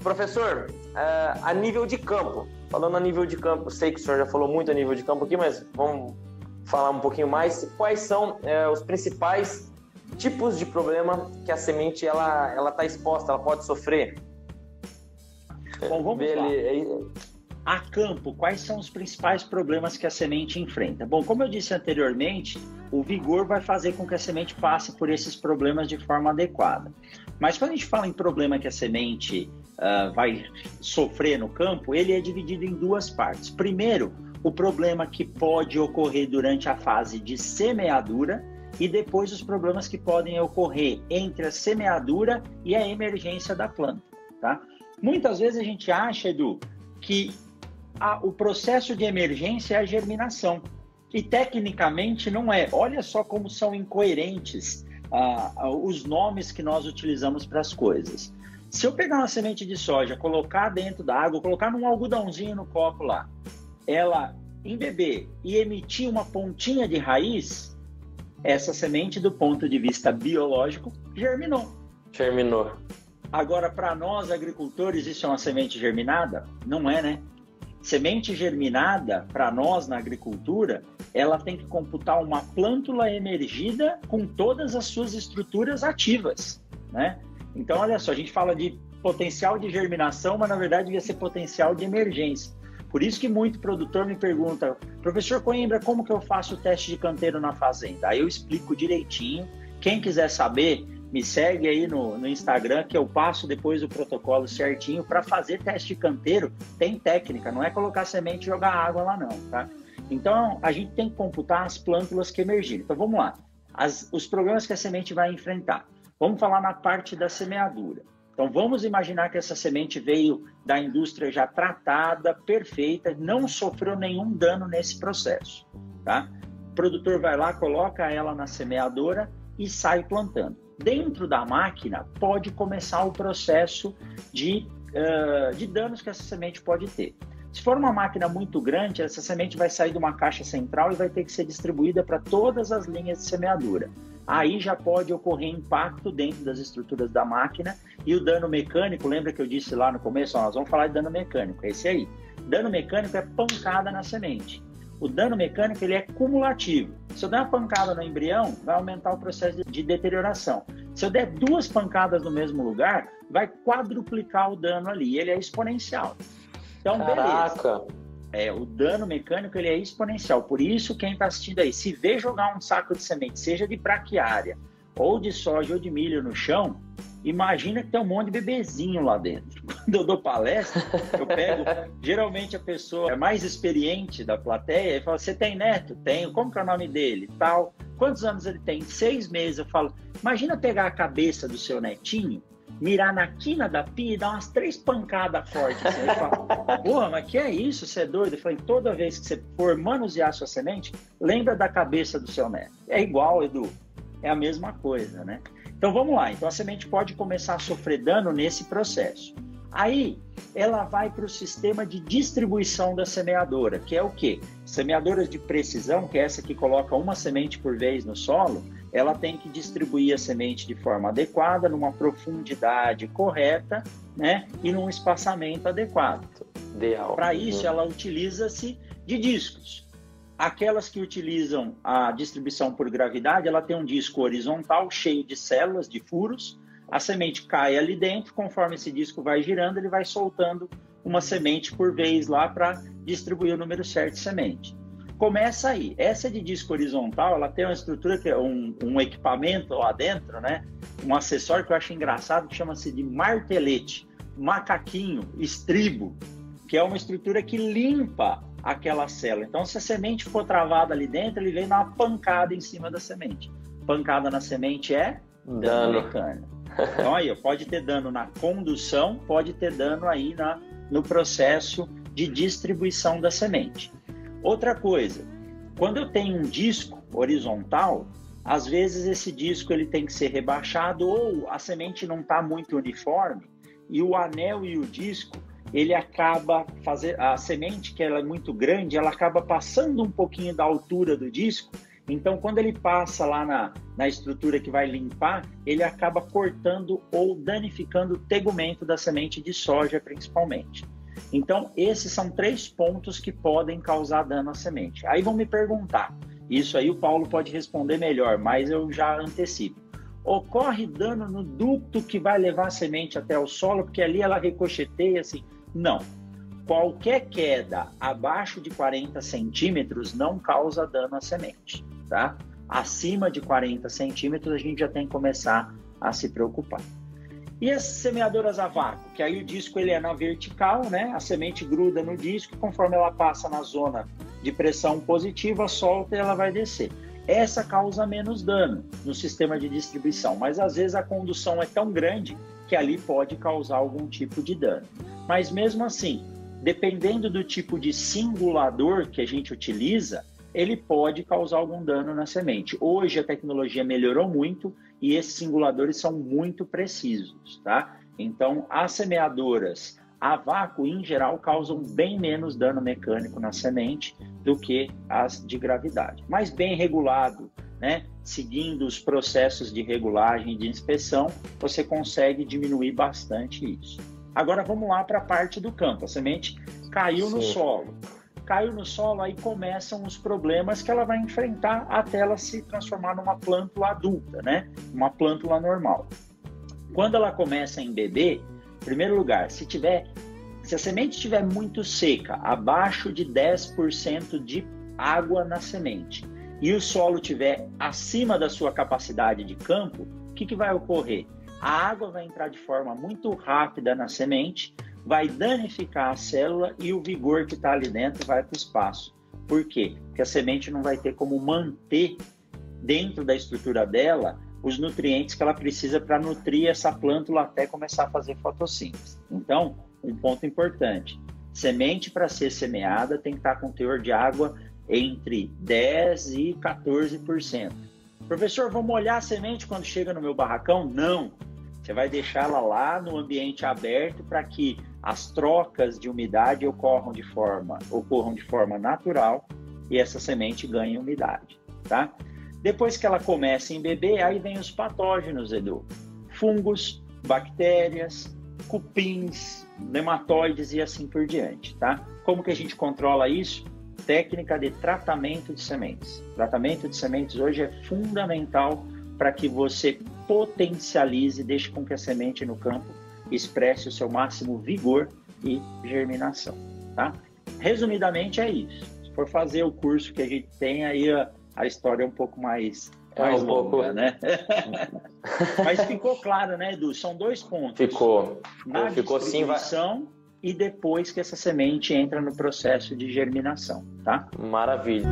Professor, a nível de campo, falando a nível de campo, sei que o senhor já falou muito a nível de campo aqui, mas vamos falar um pouquinho mais. Quais são os principais tipos de problema que a semente ela está exposta, ela pode sofrer? Bom, vamos lá. A campo, quais são os principais problemas que a semente enfrenta? Bom, como eu disse anteriormente, o vigor vai fazer com que a semente passe por esses problemas de forma adequada. Mas quando a gente fala em problema que a semente vai sofrer no campo, ele é dividido em duas partes. Primeiro, o problema que pode ocorrer durante a fase de semeadura e depois os problemas que podem ocorrer entre a semeadura e a emergência da planta, tá? Muitas vezes a gente acha, Edu, que o processo de emergência é a germinação. E tecnicamente não é. Olha só como são incoerentes os nomes que nós utilizamos para as coisas. Se eu pegar uma semente de soja, colocar dentro da água, colocar num algodãozinho no copo lá, ela embeber e emitir uma pontinha de raiz, essa semente, do ponto de vista biológico, germinou. Germinou. Agora, para nós agricultores, isso é uma semente germinada? Não é, né? Semente germinada, para nós na agricultura, ela tem que computar uma plântula emergida com todas as suas estruturas ativas, né? Então, olha só, a gente fala de potencial de germinação, mas na verdade devia ser potencial de emergência. Por isso que muito produtor me pergunta, professor Coimbra, como que eu faço o teste de canteiro na fazenda? Aí eu explico direitinho. Quem quiser saber, me segue aí no Instagram, que eu passo depois o protocolo certinho. Para fazer teste de canteiro, tem técnica, não é colocar semente e jogar água lá não, tá? Então, a gente tem que computar as plântulas que emergiram. Então, vamos lá. Os problemas que a semente vai enfrentar. Vamos falar na parte da semeadura. Então, vamos imaginar que essa semente veio da indústria já tratada, perfeita, não sofreu nenhum dano nesse processo, tá? O produtor vai lá, coloca ela na semeadora e sai plantando. Dentro da máquina, pode começar o processo de danos que essa semente pode ter. Se for uma máquina muito grande, essa semente vai sair de uma caixa central e vai ter que ser distribuída para todas as linhas de semeadura. Aí já pode ocorrer impacto dentro das estruturas da máquina e o dano mecânico, lembra que eu disse lá no começo, nós vamos falar de dano mecânico, é esse aí. Dano mecânico é pancada na semente. O dano mecânico ele é cumulativo. Se eu der uma pancada no embrião, vai aumentar o processo de deterioração. Se eu der 2 pancadas no mesmo lugar, vai quadruplicar o dano ali, ele é exponencial. Então, caraca. Beleza. O dano mecânico ele é exponencial. Por isso, quem está assistindo aí, se vê jogar um saco de semente, seja de braquiária, ou de soja, ou de milho no chão, imagina que tem um monte de bebezinho lá dentro. Quando eu dou palestra, eu pego, geralmente a pessoa mais experiente da plateia, e fala, você tem neto? Tenho. Como que é o nome dele? Tal. Quantos anos ele tem? 6 meses. Eu falo, imagina pegar a cabeça do seu netinho, mirar na quina da pia e dar umas 3 pancadas fortes. Assim. Aí fala, porra, mas que é isso? Você é doido? Eu falei, toda vez que você for manusear a sua semente, lembra da cabeça do seu neto. É igual, Edu. É a mesma coisa, né? Então, vamos lá. Então, a semente pode começar a sofrer dano nesse processo. Aí, ela vai para o sistema de distribuição da semeadora, que é o quê? Semeadoras de precisão, que é essa que coloca uma semente por vez no solo, ela tem que distribuir a semente de forma adequada, numa profundidade correta, né? E num espaçamento adequado. Para isso, ela utiliza-se de discos. Aquelas que utilizam a distribuição por gravidade, ela tem um disco horizontal cheio de células, de furos. A semente cai ali dentro, conforme esse disco vai girando, ele vai soltando uma semente por vez lá para distribuir o número certo de semente. Começa aí. Essa de disco horizontal, ela tem uma estrutura que é um equipamento lá dentro, né? Um acessório que eu acho engraçado, que chama-se de martelete, macaquinho, estribo, que é uma estrutura que limpa aquela célula. Então, se a semente for travada ali dentro, ele vem dar uma pancada em cima da semente. Pancada na semente é dano mecânico. Então, aí, pode ter dano na condução, pode ter dano aí no processo de distribuição da semente. Outra coisa, quando eu tenho um disco horizontal, às vezes esse disco ele tem que ser rebaixado ou a semente não está muito uniforme e o anel e o disco ele acaba a semente que ela é muito grande, ela acaba passando um pouquinho da altura do disco, Então, quando ele passa lá na estrutura que vai limpar, ele acaba cortando ou danificando o tegumento da semente de soja, principalmente. Então, esses são 3 pontos que podem causar dano à semente. Aí vão me perguntar, isso aí o Paulo pode responder melhor, mas eu já antecipo. Ocorre dano no ducto que vai levar a semente até o solo, porque ali ela ricocheteia assim? Não. Qualquer queda abaixo de 40 centímetros não causa dano à semente, tá? Acima de 40 centímetros a gente já tem que começar a se preocupar. E as semeadoras a vácuo, que aí o disco ele é na vertical, né? A semente gruda no disco, conforme ela passa na zona de pressão positiva, solta e ela vai descer. Essa causa menos dano no sistema de distribuição, mas às vezes a condução é tão grande que ali pode causar algum tipo de dano. Mas mesmo assim, dependendo do tipo de singulador que a gente utiliza, ele pode causar algum dano na semente. Hoje a tecnologia melhorou muito e esses singuladores são muito precisos, tá? Então, as semeadoras a vácuo, em geral, causam bem menos dano mecânico na semente do que as de gravidade. Mas bem regulado, né? Seguindo os processos de regulagem e de inspeção, você consegue diminuir bastante isso. Agora vamos lá para a parte do campo. A semente caiu no solo. Caiu no solo, aí começam os problemas que ela vai enfrentar até ela se transformar numa plântula adulta, né? Uma plântula normal. Quando ela começa a embeber, em primeiro lugar, se a semente estiver muito seca, abaixo de 10% de água na semente, e o solo estiver acima da sua capacidade de campo, o que vai ocorrer? A água vai entrar de forma muito rápida na semente, vai danificar a célula e o vigor que está ali dentro vai para o espaço. Por quê? Porque a semente não vai ter como manter dentro da estrutura dela os nutrientes que ela precisa para nutrir essa plântula até começar a fazer fotossíntese. Então, um ponto importante, semente para ser semeada tem que estar com teor de água entre 10% e 14%. Professor, vou molhar a semente quando chega no meu barracão? Não! Você vai deixá-la lá no ambiente aberto para que as trocas de umidade ocorram de forma natural e essa semente ganhe umidade, tá? Depois que ela começa a embeber, aí vem os patógenos, Edu. Fungos, bactérias, cupins, nematóides e assim por diante, tá? Como que a gente controla isso? Técnica de tratamento de sementes. Tratamento de sementes hoje é fundamental para que você potencialize, deixe com que a semente no campo expresse o seu máximo vigor e germinação, tá? Resumidamente é isso. Se for fazer o curso que a gente tem, aí a história é um pouco mais longa, né? Mas ficou claro, né, Edu? São 2 pontos. Ficou Distribuição sim, e depois que essa semente entra no processo de germinação, tá? Maravilha.